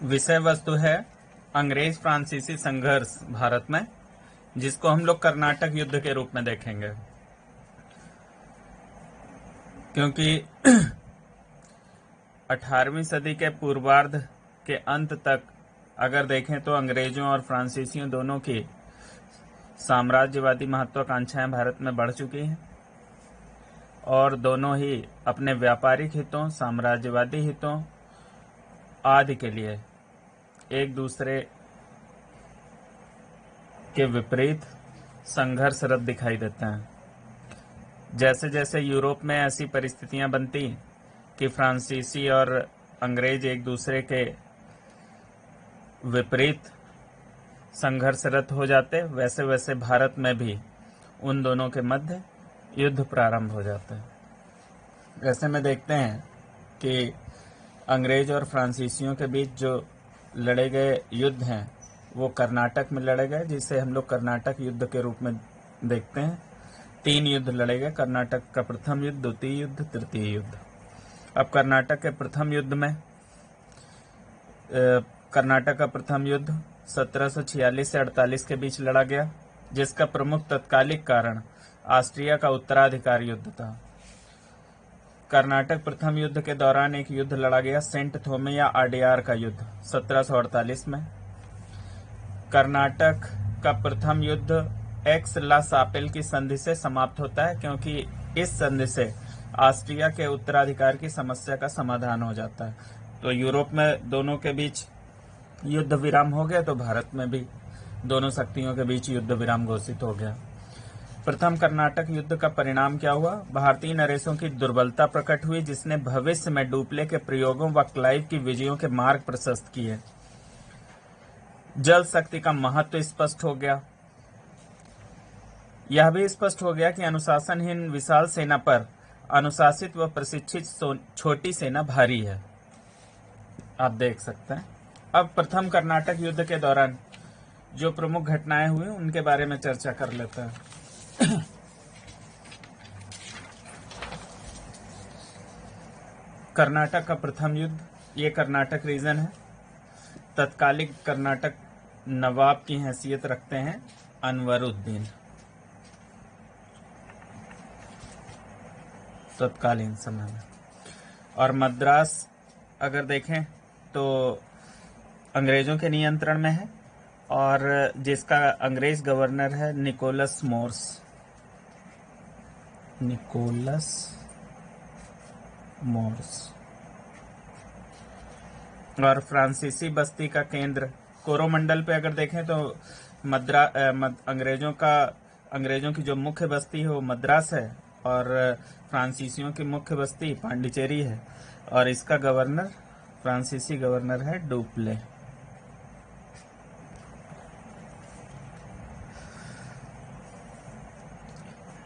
विषय वस्तु है अंग्रेज फ्रांसीसी संघर्ष भारत में, जिसको हम लोग कर्नाटक युद्ध के रूप में देखेंगे, क्योंकि 18वीं सदी के पूर्वार्ध के अंत तक अगर देखें तो अंग्रेजों और फ्रांसीसियों दोनों की साम्राज्यवादी महत्वाकांक्षाएं भारत में बढ़ चुकी हैं और दोनों ही अपने व्यापारिक हितों, साम्राज्यवादी हितों आदि के लिए एक दूसरे के विपरीत संघर्षरत दिखाई देते हैं। जैसे जैसे यूरोप में ऐसी परिस्थितियां बनती कि फ्रांसीसी और अंग्रेज एक दूसरे के विपरीत संघर्षरत हो जाते, वैसे वैसे भारत में भी उन दोनों के मध्य युद्ध प्रारंभ हो जाता है। ऐसे में देखते हैं कि अंग्रेज और फ्रांसीसियों के बीच जो लड़े गए युद्ध हैं वो कर्नाटक में लड़े गए, जिसे हम लोग कर्नाटक युद्ध के रूप में देखते हैं। 3 युद्ध लड़े गए, कर्नाटक का प्रथम युद्ध, द्वितीय युद्ध, तृतीय युद्ध। अब कर्नाटक के प्रथम युद्ध में कर्नाटक का प्रथम युद्ध 1746 से 48 के बीच लड़ा गया, जिसका प्रमुख तत्कालिक कारण ऑस्ट्रिया का उत्तराधिकार युद्ध था। कर्नाटक प्रथम युद्ध के दौरान एक युद्ध लड़ा गया, सेंट थोमे या आडियार का युद्ध 1748 में। कर्नाटक का प्रथम युद्ध एक्स ला सापेल की संधि से समाप्त होता है, क्योंकि इस संधि से ऑस्ट्रिया के उत्तराधिकार की समस्या का समाधान हो जाता है। तो यूरोप में दोनों के बीच युद्ध विराम हो गया, तो भारत में भी दोनों शक्तियों के बीच युद्ध विराम घोषित हो गया। प्रथम कर्नाटक युद्ध का परिणाम क्या हुआ? भारतीय नरेशों की दुर्बलता प्रकट हुई, जिसने भविष्य में डुप्ले के प्रयोगों व क्लाइव की विजयों के मार्ग प्रशस्त किए। जल शक्ति का महत्व स्पष्ट हो गया। यह भी स्पष्ट हो गया कि अनुशासनहीन विशाल सेना पर अनुशासित व प्रशिक्षित छोटी सेना भारी है। आप देख सकते हैं। अब प्रथम कर्नाटक युद्ध के दौरान जो प्रमुख घटनाएं हुई उनके बारे में चर्चा कर लेते हैं। कर्नाटक का प्रथम युद्ध, ये कर्नाटक रीजन है। तत्कालिक कर्नाटक नवाब की हैसियत रखते हैं अनवरुद्दीन, तत्कालीन समय में। और मद्रास अगर देखें तो अंग्रेजों के नियंत्रण में है, और जिसका अंग्रेज गवर्नर है निकोलस मोर्स। और फ्रांसीसी बस्ती का केंद्र कोरोमंडल पे अगर देखें तो अंग्रेजों की जो मुख्य बस्ती है वो मद्रास है, और फ्रांसीसियों की मुख्य बस्ती पांडिचेरी है, और इसका गवर्नर फ्रांसीसी गवर्नर है डुप्ले।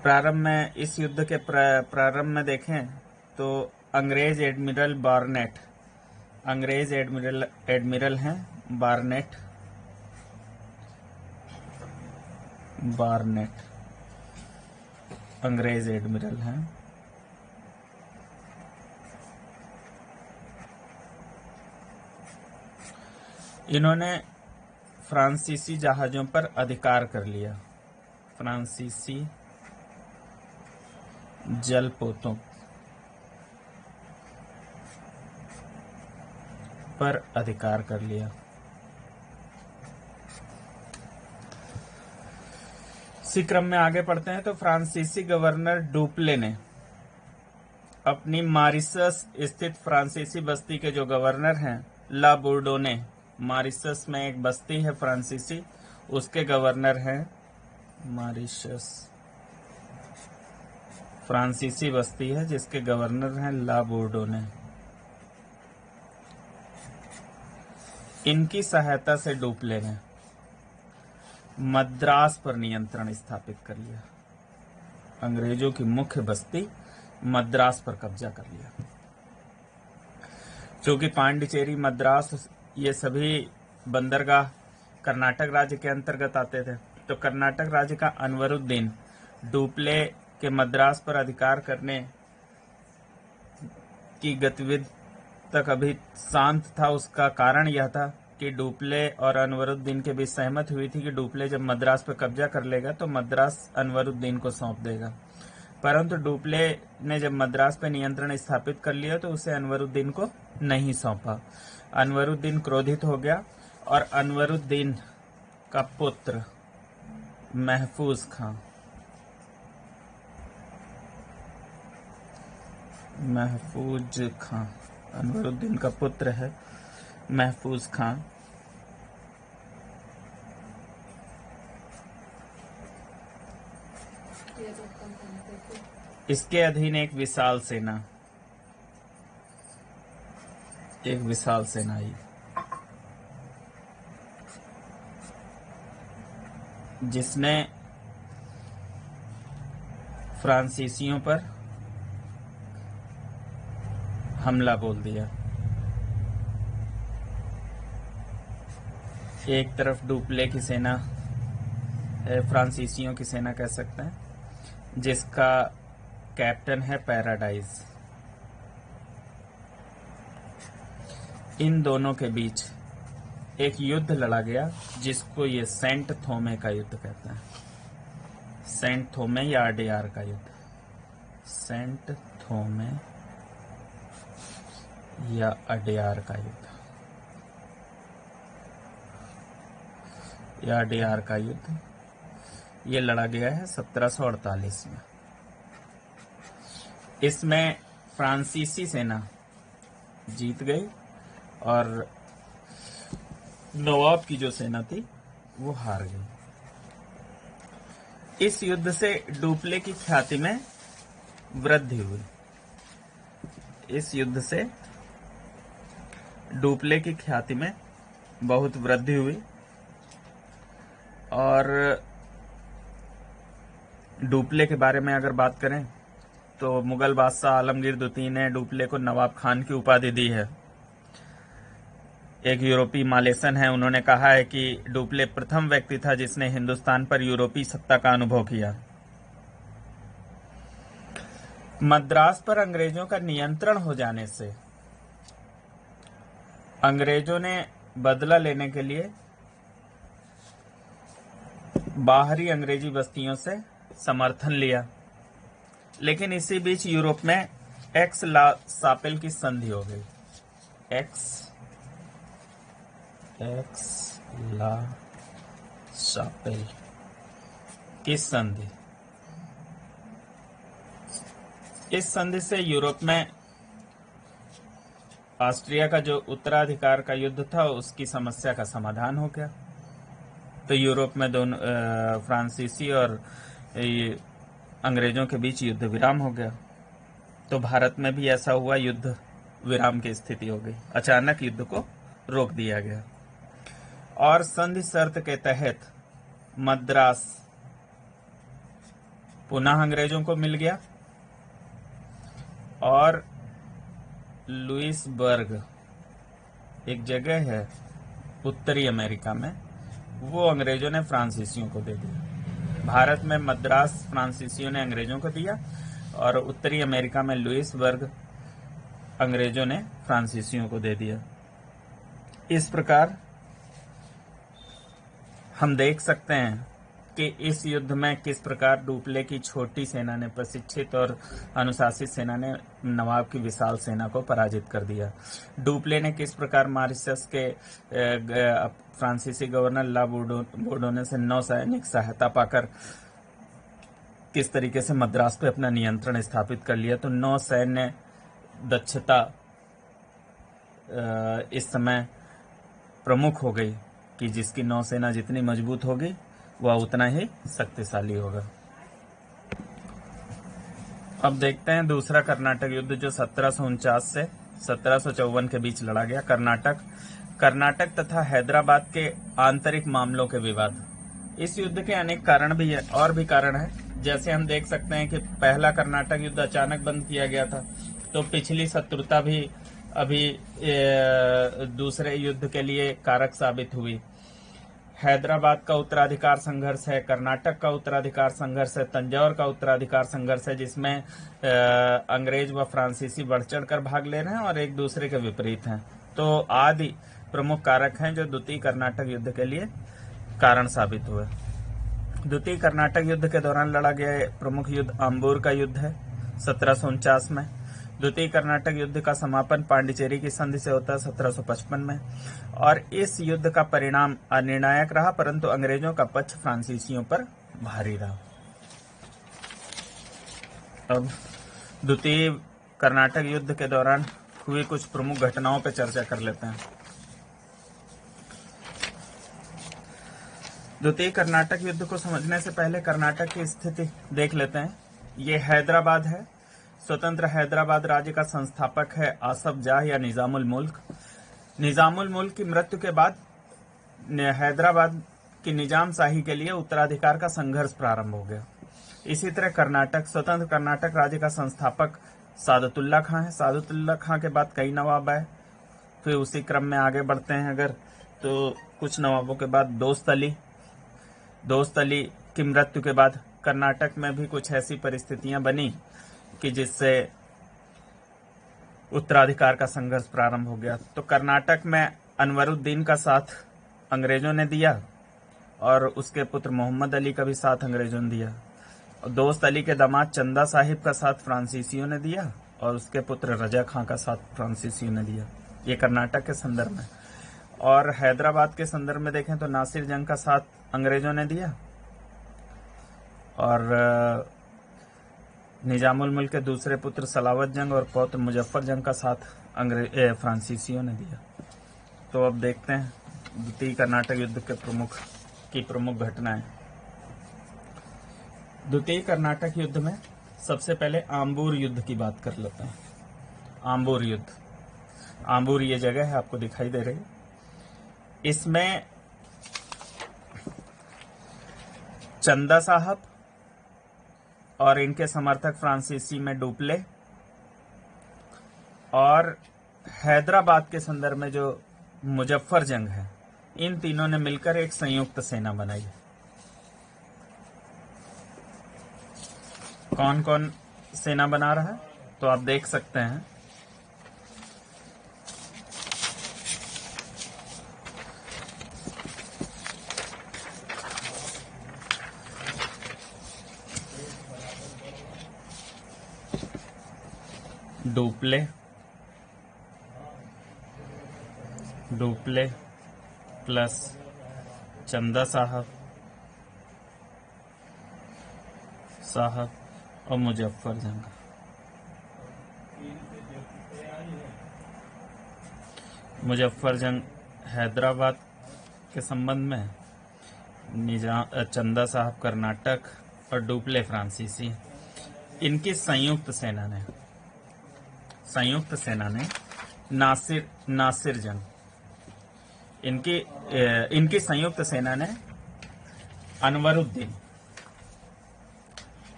प्रारंभ में इस युद्ध के प्रारंभ में देखें तो अंग्रेज एडमिरल एडमिरल हैं बार्नेट अंग्रेज एडमिरल हैं। इन्होंने फ्रांसीसी जहाजों पर अधिकार कर लिया, फ्रांसीसी जलपोतों पर अधिकार कर लिया। इसी क्रम में आगे पढ़ते हैं तो फ्रांसीसी गवर्नर डुप्ले ने अपनी मॉरिशस स्थित फ्रांसीसी बस्ती के जो गवर्नर हैं ला बोर्डोने, मॉरिशस में एक बस्ती है फ्रांसीसी, उसके गवर्नर हैं मॉरिशस, फ्रांसीसी बस्ती है जिसके गवर्नर हैं ला बोर्डोने। इनकी सहायता से डुप्ले ने मद्रास पर नियंत्रण स्थापित कर लिया। अंग्रेजों की मुख्य बस्ती मद्रास पर कब्जा कर लिया। क्योंकि पांडिचेरी, मद्रास ये सभी बंदरगाह कर्नाटक राज्य के अंतर्गत आते थे, तो कर्नाटक राज्य का अनवरुद्दीन डुप्ले के मद्रास पर अधिकार करने की गतिविधि तक अभी शांत था, उसका कारण यह था कि डुप्ले और अनवरुद्दीन के बीच सहमति हुई थी कि डुप्ले जब मद्रास पर कब्जा कर लेगा तो मद्रास अनवरुद्दीन को सौंप देगा। परंतु डुप्ले ने जब मद्रास पर नियंत्रण स्थापित कर लिया तो उसे अनवरुद्दीन को नहीं सौंपा। अनवरुद्दीन क्रोधित हो गया और अनवरुद्दीन का पुत्र महफूज खां, अनवरुद्दीन का पुत्र है महफूज खां, इसके अधीन एक विशाल सेना आई, जिसने फ्रांसीसियों पर हमला बोल दिया। एक तरफ डुप्ले की सेना है, फ्रांसीसियों की सेना कह सकते हैं, जिसका कैप्टन है पैराडाइज। इन दोनों के बीच एक युद्ध लड़ा गया जिसको ये सेंट थोमे का युद्ध कहते हैं। सेंट थोमे या अडेयार का युद्ध, सेंट थोमे या अडेयार का युद्ध, या अडेयार का युद्ध ये लड़ा गया है 1748 में। इसमें फ्रांसीसी सेना जीत गई और नवाब की जो सेना थी वो हार गई। इस युद्ध से डुप्ले की ख्याति में वृद्धि हुई। इस युद्ध से डुप्ले की ख्याति में बहुत वृद्धि हुई और डुप्ले के बारे में अगर बात करें तो मुगल बादशाह आलमगीर द्वितीय ने डुप्ले को नवाब खान की उपाधि दी है। एक यूरोपीय मालेसन है, उन्होंने कहा है कि डुप्ले प्रथम व्यक्ति था जिसने हिंदुस्तान पर यूरोपीय सत्ता का अनुभव किया। मद्रास पर अंग्रेजों का नियंत्रण हो जाने से अंग्रेजों ने बदला लेने के लिए बाहरी अंग्रेजी बस्तियों से समर्थन लिया, लेकिन इसी बीच यूरोप में एक्स ला सापेल की संधि हो गई। एक्स ला सापेल की संधि। इस संधि से यूरोप में ऑस्ट्रिया का जो उत्तराधिकार का युद्ध था उसकी समस्या का समाधान हो गया। तो यूरोप में दोनों फ्रांसीसी और अंग्रेजों के बीच युद्ध विराम हो गया। तो भारत में भी ऐसा हुआ, युद्ध विराम की स्थिति हो गई, अचानक युद्ध को रोक दिया गया और संधि शर्त के तहत मद्रास पुनः अंग्रेजों को मिल गया और लुइसबर्ग एक जगह है उत्तरी अमेरिका में, वो अंग्रेजों ने फ्रांसीसियों को दे दिया। भारत में मद्रास फ्रांसीसियों ने अंग्रेजों को दिया और उत्तरी अमेरिका में लुइसबर्ग अंग्रेजों ने फ्रांसीसियों को दे दिया। इस प्रकार हम देख सकते हैं कि इस युद्ध में किस प्रकार डुप्ले की छोटी सेना ने, प्रशिक्षित और अनुशासित सेना ने नवाब की विशाल सेना को पराजित कर दिया। डुप्ले ने किस प्रकार मॉरिशस के फ्रांसीसी गवर्नर ला बोर्डोने से नौसैनिक सहायता पाकर किस तरीके से मद्रास पे अपना नियंत्रण स्थापित कर लिया। तो नौसैन्य दक्षता इस समय प्रमुख हो गई कि जिसकी नौसेना जितनी मजबूत होगी वह उतना ही शक्तिशाली होगा। अब देखते हैं दूसरा कर्नाटक युद्ध जो 1749 से 1754 के बीच लड़ा गया। कर्नाटक तथा हैदराबाद के आंतरिक मामलों के विवाद। इस युद्ध के अनेक कारण भी है, और भी कारण है। जैसे हम देख सकते हैं कि पहला कर्नाटक युद्ध अचानक बंद किया गया था, तो पिछली शत्रुता भी अभी दूसरे युद्ध के लिए कारक साबित हुई। हैदराबाद का उत्तराधिकार संघर्ष है, कर्नाटक का उत्तराधिकार संघर्ष है, तंजौर का उत्तराधिकार संघर्ष है, जिसमें अंग्रेज व फ्रांसीसी बढ़ चढ़कर भाग ले रहे हैं और एक दूसरे के विपरीत हैं। तो आदि प्रमुख कारक हैं जो द्वितीय कर्नाटक युद्ध के लिए कारण साबित हुए। द्वितीय कर्नाटक युद्ध के दौरान लड़ा गया प्रमुख युद्ध आम्बूर का युद्ध है 1749 में। द्वितीय कर्नाटक युद्ध का समापन पांडिचेरी की संधि से होता है 1755 में, और इस युद्ध का परिणाम अनिर्णायक रहा, परंतु अंग्रेजों का पक्ष फ्रांसीसियों पर भारी रहा। अब द्वितीय कर्नाटक युद्ध के दौरान हुई कुछ प्रमुख घटनाओं पर चर्चा कर लेते हैं। द्वितीय कर्नाटक युद्ध को समझने से पहले कर्नाटक की स्थिति देख लेते हैं। ये हैदराबाद है। स्वतंत्र हैदराबाद राज्य का संस्थापक है आसफ जाह या निजामुल मुल्क। निजामुल मुल्क की मृत्यु के बाद हैदराबाद की निजाम शाही के लिए उत्तराधिकार का संघर्ष प्रारंभ हो गया। इसी तरह कर्नाटक, स्वतंत्र कर्नाटक राज्य का संस्थापक सादतुल्ला खां है। सादतुल्ला खां के बाद कई नवाब आए। फिर उसी क्रम में आगे बढ़ते हैं अगर तो कुछ नवाबों के बाद दोस्त अली की मृत्यु के बाद कर्नाटक में भी कुछ ऐसी परिस्थितियां बनी कि जिससे उत्तराधिकार का संघर्ष प्रारंभ हो गया। तो कर्नाटक में अनवरुद्दीन का साथ अंग्रेजों ने दिया और उसके पुत्र मोहम्मद अली का भी साथ अंग्रेजों ने दिया। और दोस्त अली के दामाद चंदा साहिब का साथ फ्रांसीसियों ने दिया और उसके पुत्र रजा खां का साथ फ्रांसीसियों ने दिया। ये कर्नाटक के संदर्भ में। और हैदराबाद के संदर्भ में देखें तो नासिर जंग का साथ अंग्रेजों ने दिया और निजामुल मुल्क के दूसरे पुत्र सलावत जंग और पौत्र मुजफ्फर जंग का साथ फ्रांसीसियों ने दिया। तो अब देखते हैं द्वितीय कर्नाटक युद्ध के प्रमुख घटनाएं। द्वितीय कर्नाटक युद्ध में सबसे पहले आम्बूर युद्ध की बात कर लेते हैं। आम्बूर युद्ध, आम्बूर ये जगह है, आपको दिखाई दे रही है। इसमें चंदा साहब और इनके समर्थक फ्रांसीसी में डुप्ले और हैदराबाद के संदर्भ में जो मुजफ्फर जंग है, इन तीनों ने मिलकर एक संयुक्त सेना बनाई। कौन कौन सेना बना रहा है तो आप देख सकते हैं। डुप्ले प्लस चंदा साहब और मुजफ्फर जंग। मुजफ्फर जंग हैदराबाद के संबंध में, चंदा साहब कर्नाटक और डुप्ले फ्रांसीसी। इनकी संयुक्त सेना ने नासिर जंग, इनकी संयुक्त सेना ने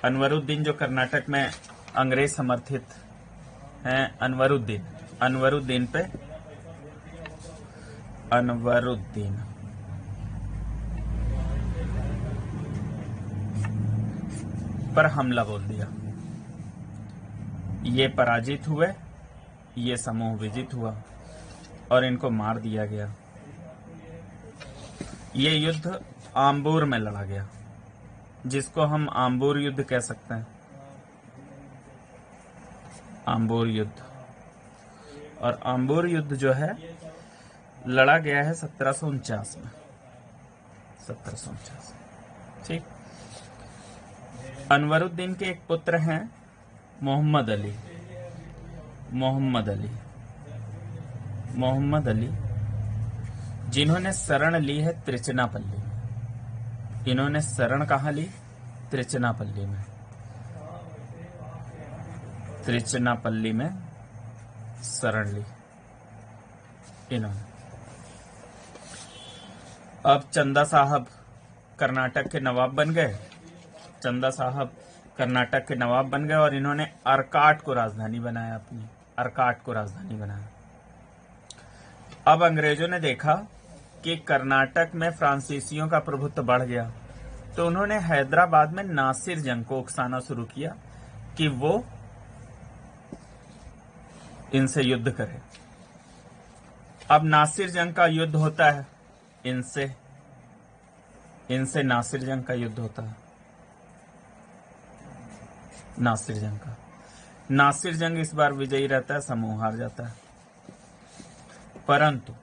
अनवरुद्दीन जो कर्नाटक में अंग्रेज समर्थित हैं, अनवरुद्दीन पर हमला बोल दिया। ये पराजित हुए, ये समूह विजित हुआ और इनको मार दिया गया। ये युद्ध आम्बूर में लड़ा गया, जिसको हम आम्बूर युद्ध कह सकते हैं। आम्बूर युद्ध, और आम्बूर युद्ध जो है लड़ा गया है 1749 में। 1749, ठीक। अनवरुद्दीन के एक पुत्र हैं मोहम्मद अली, जिन्होंने शरण ली है त्रिचनापल्ली। इन्होंने शरण कहाँ ली? त्रिचनापल्ली में शरण ली इन्होंने। अब चंदा साहब कर्नाटक के नवाब बन गए और इन्होंने अर्काट को राजधानी बनाया, अब अंग्रेजों ने देखा कि कर्नाटक में फ्रांसीसियों का प्रभुत्व बढ़ गया, तो उन्होंने हैदराबाद में नासिर जंग को उकसाना शुरू किया कि वो इनसे युद्ध करे। अब नासिर जंग का युद्ध होता है इनसे नासिर जंग का युद्ध होता है। नासिर जंग इस बार विजयी रहता है, समूह हार जाता है। परंतु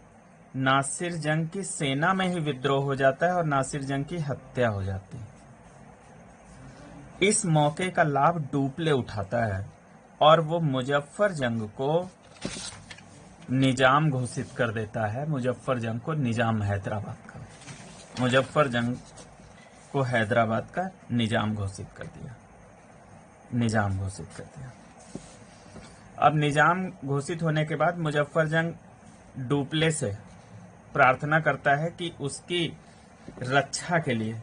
नासिर जंग की सेना में ही विद्रोह हो जाता है और नासिर जंग की हत्या हो जाती है। इस मौके का लाभ डुप्ले उठाता है और वो मुजफ्फर जंग को निजाम घोषित कर देता है। मुजफ्फर जंग को निजाम हैदराबाद का, मुजफ्फर जंग को हैदराबाद का निजाम घोषित कर दिया। अब निजाम घोषित होने के बाद मुजफ्फर जंग डुप्ले से प्रार्थना करता है कि उसकी रक्षा के लिए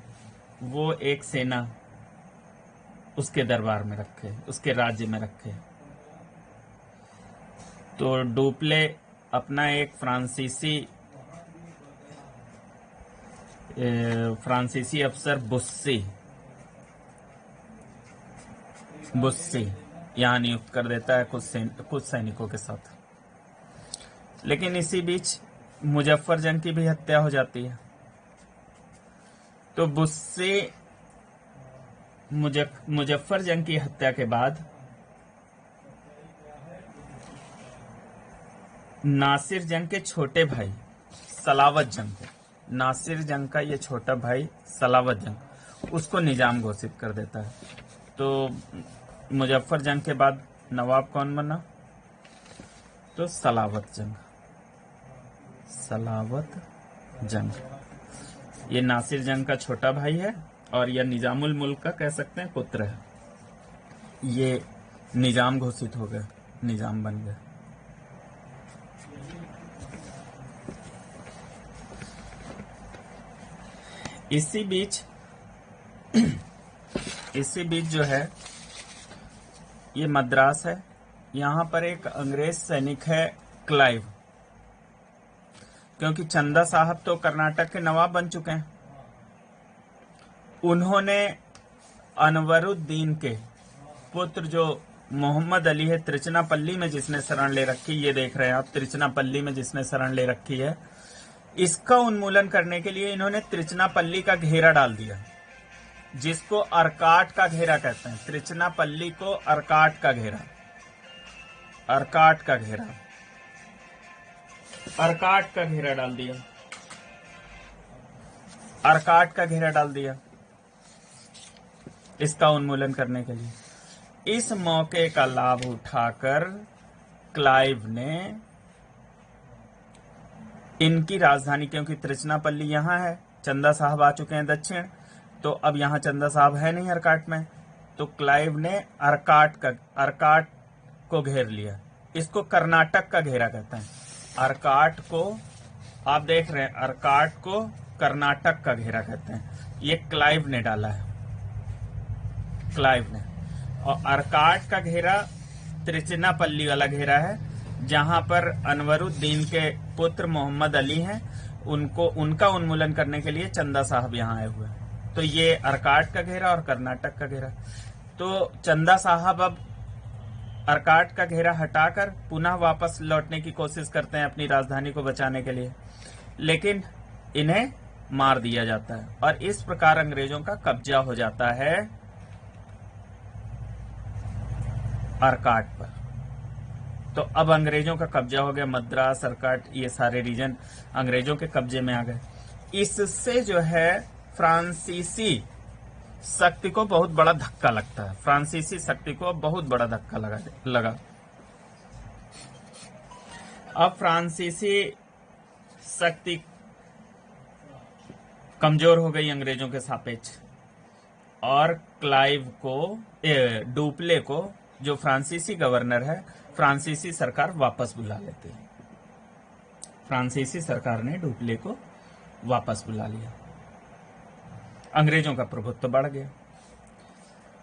वो एक सेना उसके दरबार में रखे, उसके राज्य में रखे। तो डुप्ले अपना एक फ्रांसीसी अफसर बुस्सी यहाँ नियुक्त कर देता है कुछ सैनिकों के साथ। लेकिन इसी बीच मुजफ्फर जंग की भी हत्या हो जाती है। तो बुस्सी मुजफ्फर जंग की हत्या के बाद नासिर जंग के छोटे भाई सलावत जंग को, नासिर जंग का ये छोटा भाई सलावत जंग, उसको निजाम घोषित कर देता है। तो मुजफ्फर जंग के बाद नवाब कौन बना? तो सलावत जंग। ये नासिर जंग का छोटा भाई है और यह निजामुल मुल्क का कह सकते हैं पुत्र है। ये निजाम घोषित हो गया, निजाम बन गया। इसी बीच जो है ये मद्रास है, यहां पर एक अंग्रेज सैनिक है क्लाइव, क्योंकि चंदा साहब तो कर्नाटक के नवाब बन चुके हैं। उन्होंने अनवरुद्दीन के पुत्र जो मोहम्मद अली है, त्रिचनापल्ली में जिसने शरण ले रखी, ये देख रहे हैं आप, त्रिचनापल्ली में जिसने शरण ले रखी है, इसका उन्मूलन करने के लिए इन्होंने त्रिचनापल्ली का घेरा डाल दिया, जिसको अर्काट का घेरा कहते हैं। त्रिचनापल्ली को अर्काट का घेरा डाल दिया इसका उन्मूलन करने के लिए। इस मौके का लाभ उठाकर क्लाइव ने इनकी राजधानी, क्योंकि त्रिचनापल्ली यहां है, चंदा साहब आ चुके हैं दक्षिण, तो अब यहां चंदा साहब है नहीं अर्काट में, तो क्लाइव ने अर्काट को घेर लिया। इसको कर्नाटक का घेरा कहते हैं। अर्काट को आप देख रहे हैं, अर्काट को कर्नाटक का घेरा कहते हैं। ये क्लाइव ने डाला है, और अर्काट का घेरा त्रिचनापल्ली वाला घेरा है, जहां पर अनवरुद्दीन के पुत्र मोहम्मद अली हैं। उनका उन्मूलन करने के लिए चंदा साहब यहां आए हुए हैं। तो ये अर्काट का घेरा और कर्नाटक का घेरा। तो चंदा साहब अब अर्काट का घेरा हटाकर पुनः वापस लौटने की कोशिश करते हैं अपनी राजधानी को बचाने के लिए, लेकिन इन्हें मार दिया जाता है और इस प्रकार अंग्रेजों का कब्जा हो जाता है अर्काट पर। तो अब अंग्रेजों का कब्जा हो गया, मद्रास, अर्काट, ये सारे रीजन अंग्रेजों के कब्जे में आ गए। इससे जो है फ्रांसीसी शक्ति को बहुत बड़ा धक्का लगता है, फ्रांसीसी शक्ति को बहुत बड़ा धक्का लगा। अब फ्रांसीसी शक्ति कमजोर हो गई अंग्रेजों के सापेक्ष, और क्लाइव को, डुप्ले को, जो फ्रांसीसी गवर्नर है, फ्रांसीसी सरकार वापस बुला लेती है। फ्रांसीसी सरकार ने डुप्ले को वापस बुला लिया, अंग्रेजों का प्रभुत्व बढ़ गया।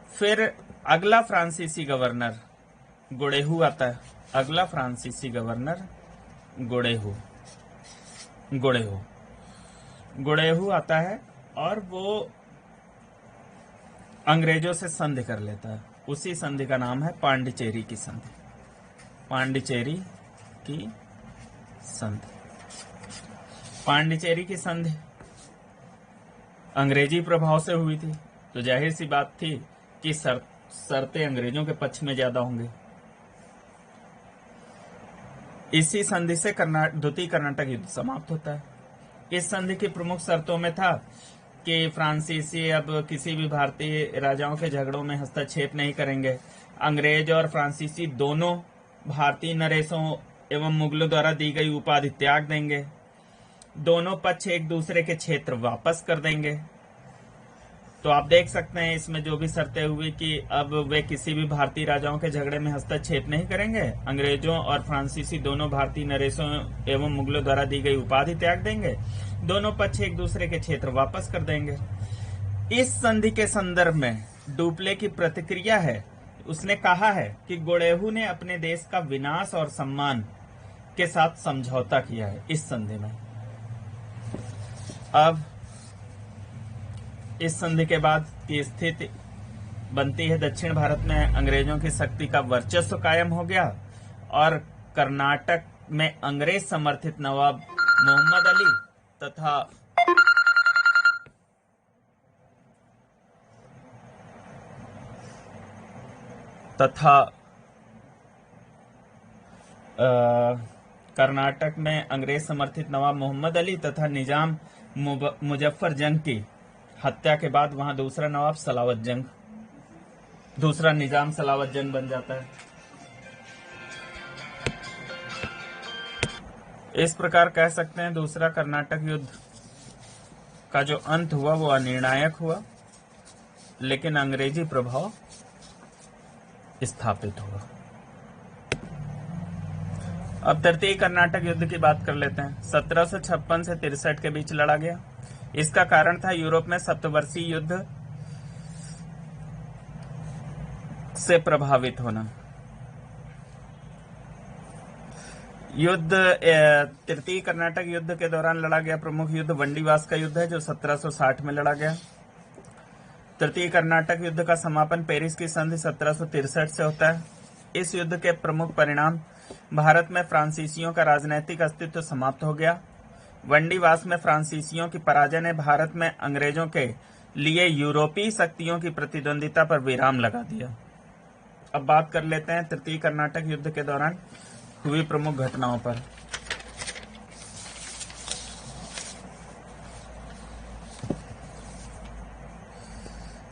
फिर अगला फ्रांसीसी गवर्नर गोड़ेहू आता है। अगला फ्रांसीसी गवर्नर गोड़ेहू। गुड़ेहू आता है और वो अंग्रेजों से संधि कर लेता है। उसी संधि का नाम है पांडिचेरी की संधि। पांडिचेरी की संधि। पांडिचेरी की संधि अंग्रेजी प्रभाव से हुई थी, तो जाहिर सी बात थी कि शर्तें अंग्रेजों के पक्ष में ज्यादा होंगे। इसी संधि से द्वितीय कर्नाटक युद्ध समाप्त होता है। इस संधि की प्रमुख शर्तों में था कि फ्रांसीसी अब किसी भी भारतीय राजाओं के झगड़ों में हस्तक्षेप नहीं करेंगे। अंग्रेज और फ्रांसीसी दोनों भारतीय नरेशों एवं मुगलों द्वारा दी गई उपाधि त्याग देंगे। दोनों पक्ष एक दूसरे के क्षेत्र वापस कर देंगे। तो आप देख सकते हैं इसमें जो भी शर्तें हुई कि अब वे किसी भी भारतीय राजाओं के झगड़े में हस्तक्षेप नहीं करेंगे। अंग्रेजों और फ्रांसीसी दोनों भारतीय नरेशों एवं मुगलों द्वारा दी गई उपाधि त्याग देंगे। दोनों पक्ष एक दूसरे के क्षेत्र वापस कर देंगे। इस संधि के संदर्भ में डुप्ले की प्रतिक्रिया है। उसने कहा है कि गुड़ेहू ने अपने देश का विनाश और सम्मान के साथ समझौता किया है इस संधि में। अब इस संधि के बाद की स्थिति बनती है, दक्षिण भारत में अंग्रेजों की शक्ति का वर्चस्व कायम हो गया और कर्नाटक में अंग्रेज समर्थित नवाब मोहम्मद अली तथा कर्नाटक में अंग्रेज समर्थित नवाब मोहम्मद अली तथा निजाम मुजफ्फर जंग की हत्या के बाद वहां दूसरा निजाम सलावत जंग बन जाता है। इस प्रकार कह सकते हैं दूसरा कर्नाटक युद्ध का जो अंत हुआ वो अनिर्णायक हुआ, लेकिन अंग्रेजी प्रभाव स्थापित हुआ। अब तृतीय कर्नाटक युद्ध की बात कर लेते हैं। 1756 से 63 के बीच लड़ा गया। इसका कारण था यूरोप में सप्तवर्षीय युद्ध से प्रभावित होना। युद्ध तृतीय कर्नाटक युद्ध के दौरान लड़ा गया प्रमुख युद्ध वंडीवास का युद्ध है, जो 1760 में लड़ा गया। तृतीय कर्नाटक युद्ध का समापन पेरिस की संधि 1763 से होता है। इस युद्ध के प्रमुख परिणाम भारत में फ्रांसीसियों का राजनीतिक अस्तित्व समाप्त हो गया। वंडीवास में फ्रांसीसियों की पराजय ने भारत में अंग्रेजों के लिए यूरोपीय शक्तियों की प्रतिद्वंदिता पर विराम लगा दिया। अब बात कर लेते हैं तृतीय कर्नाटक युद्ध के दौरान हुई प्रमुख घटनाओं पर।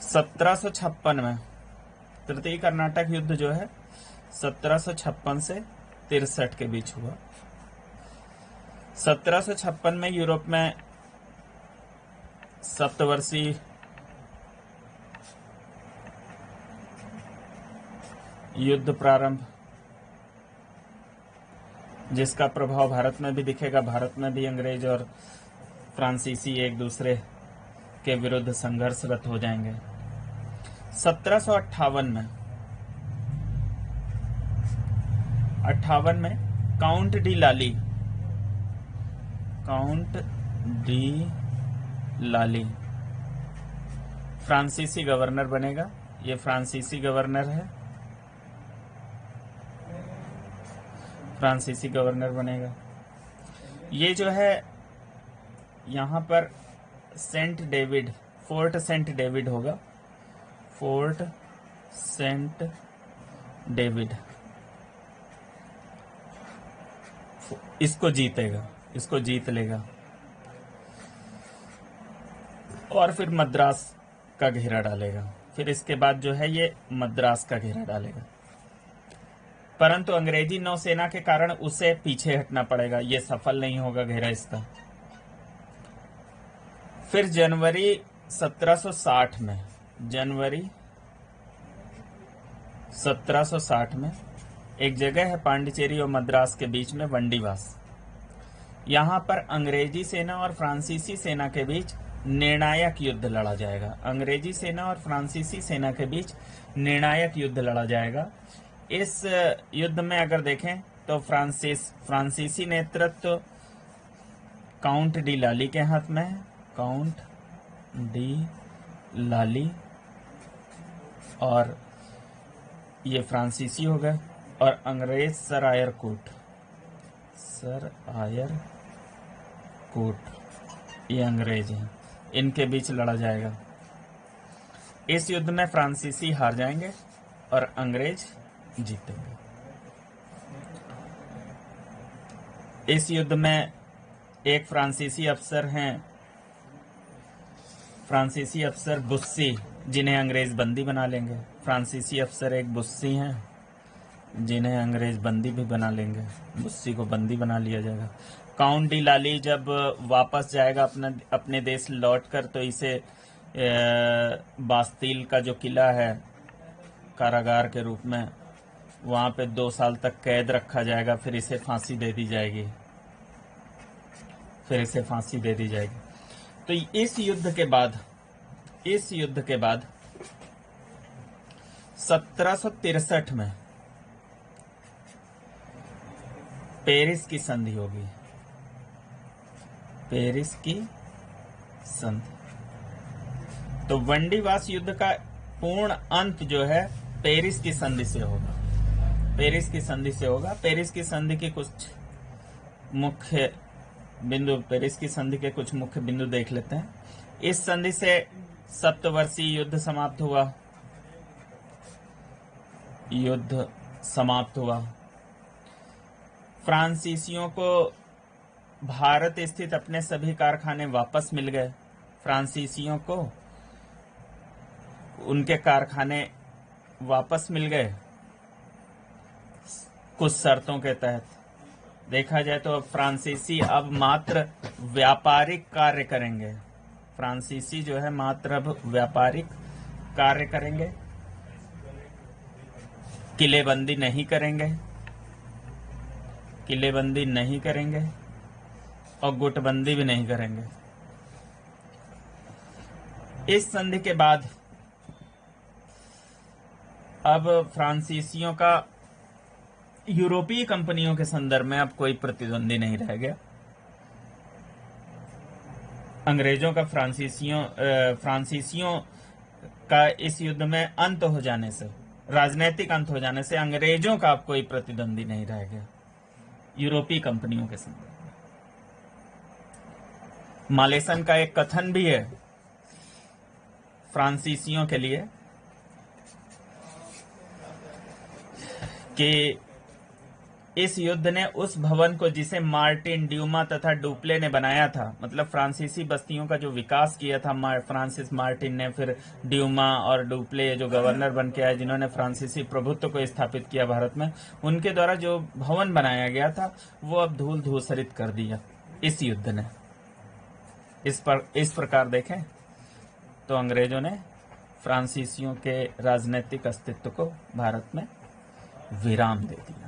(1756) में तृतीय कर्नाटक युद्ध जो है 1756 से 63 के बीच हुआ। 1756 में यूरोप में सप्तवर्षीय युद्ध प्रारंभ, जिसका प्रभाव भारत में भी दिखेगा। भारत में भी अंग्रेज और फ्रांसीसी एक दूसरे के विरुद्ध संघर्षरत हो जाएंगे। 1758 में काउंट डी लाली फ्रांसीसी गवर्नर बनेगा। ये फ्रांसीसी गवर्नर है, फ्रांसीसी गवर्नर बनेगा। ये जो है यहां पर फोर्ट सेंट डेविड होगा। फोर्ट सेंट डेविड इसको जीत लेगा और फिर मद्रास का घेरा डालेगा। फिर इसके बाद जो है ये मद्रास का घेरा डालेगा, परंतु अंग्रेजी नौसेना के कारण उसे पीछे हटना पड़ेगा। ये सफल नहीं होगा घेरा इसका। फिर जनवरी 1760 में एक जगह है पांडिचेरी और मद्रास के बीच में वंडीवास। यहां पर अंग्रेजी सेना और फ्रांसीसी सेना के बीच निर्णायक युद्ध लड़ा जाएगा। अंग्रेजी सेना और फ्रांसीसी सेना के बीच निर्णायक युद्ध लड़ा जाएगा। इस युद्ध में अगर देखें तो फ्रांसीसी नेतृत्व काउंट डी लाली के हाथ में है, काउंट डी लाली, और ये फ्रांसीसी हो गए, और अंग्रेज सर आयर कोट, सर आयर कोट, ये अंग्रेज हैं, इनके बीच लड़ा जाएगा। इस युद्ध में फ्रांसीसी हार जाएंगे और अंग्रेज जीतेंगे। इस युद्ध में एक फ्रांसीसी अफसर हैं, फ्रांसीसी अफसर बुस्सी, जिन्हें अंग्रेज बंदी बना लेंगे। फ्रांसीसी अफसर एक बुस्सी हैं जिन्हें अंग्रेज बंदी भी बना लेंगे, बुस्सी को बंदी बना लिया जाएगा। काउंट डी लाली जब वापस जाएगा अपने देश लौटकर, तो इसे बास्तील का जो किला है कारागार के रूप में, वहां पे 2 साल तक कैद रखा जाएगा, फिर इसे फांसी दे दी जाएगी, तो इस युद्ध के बाद 1763 में पेरिस की संधि होगी, पेरिस की संधि। तो वंडीवास युद्ध का पूर्ण अंत जो है पेरिस की संधि से होगा, पेरिस की संधि से होगा। पेरिस की संधि के कुछ मुख्य बिंदु देख लेते हैं। इस संधि से सप्तवर्षीय युद्ध समाप्त हुआ। फ्रांसीसियों को भारत स्थित अपने सभी कारखाने वापस मिल गए। फ्रांसीसियों को उनके कारखाने वापस मिल गए कुछ शर्तों के तहत। देखा जाए तो फ्रांसीसी अब मात्र व्यापारिक कार्य करेंगे, फ्रांसीसी जो है मात्र अब व्यापारिक कार्य करेंगे, किलेबंदी नहीं करेंगे और गुटबंदी भी नहीं करेंगे। इस संधि के बाद अब फ्रांसीसियों का यूरोपीय कंपनियों के संदर्भ में अब कोई प्रतिद्वंदी नहीं रह गया। अंग्रेजों का फ्रांसीसियों का इस युद्ध में अंत हो जाने से, राजनीतिक अंत हो जाने से अंग्रेजों का अब कोई प्रतिद्वंदी नहीं रह गया यूरोपीय कंपनियों के संदर्भ में। मालेसन का एक कथन भी है फ्रांसीसियों के लिए कि इस युद्ध ने उस भवन को जिसे मार्टिन, ड्यूमा तथा डुप्ले ने बनाया था, मतलब फ्रांसीसी बस्तियों का जो विकास किया था फ्रांसिस मार्टिन ने, फिर ड्यूमा और डुप्ले जो गवर्नर बन के आए, जिन्होंने फ्रांसीसी प्रभुत्व को स्थापित किया भारत में, उनके द्वारा जो भवन बनाया गया था वो अब धूल धूसरित कर दिया इस युद्ध ने। इस प्रकार देखें तो अंग्रेजों ने फ्रांसीसियों के राजनीतिक अस्तित्व को भारत में विराम दे दिया।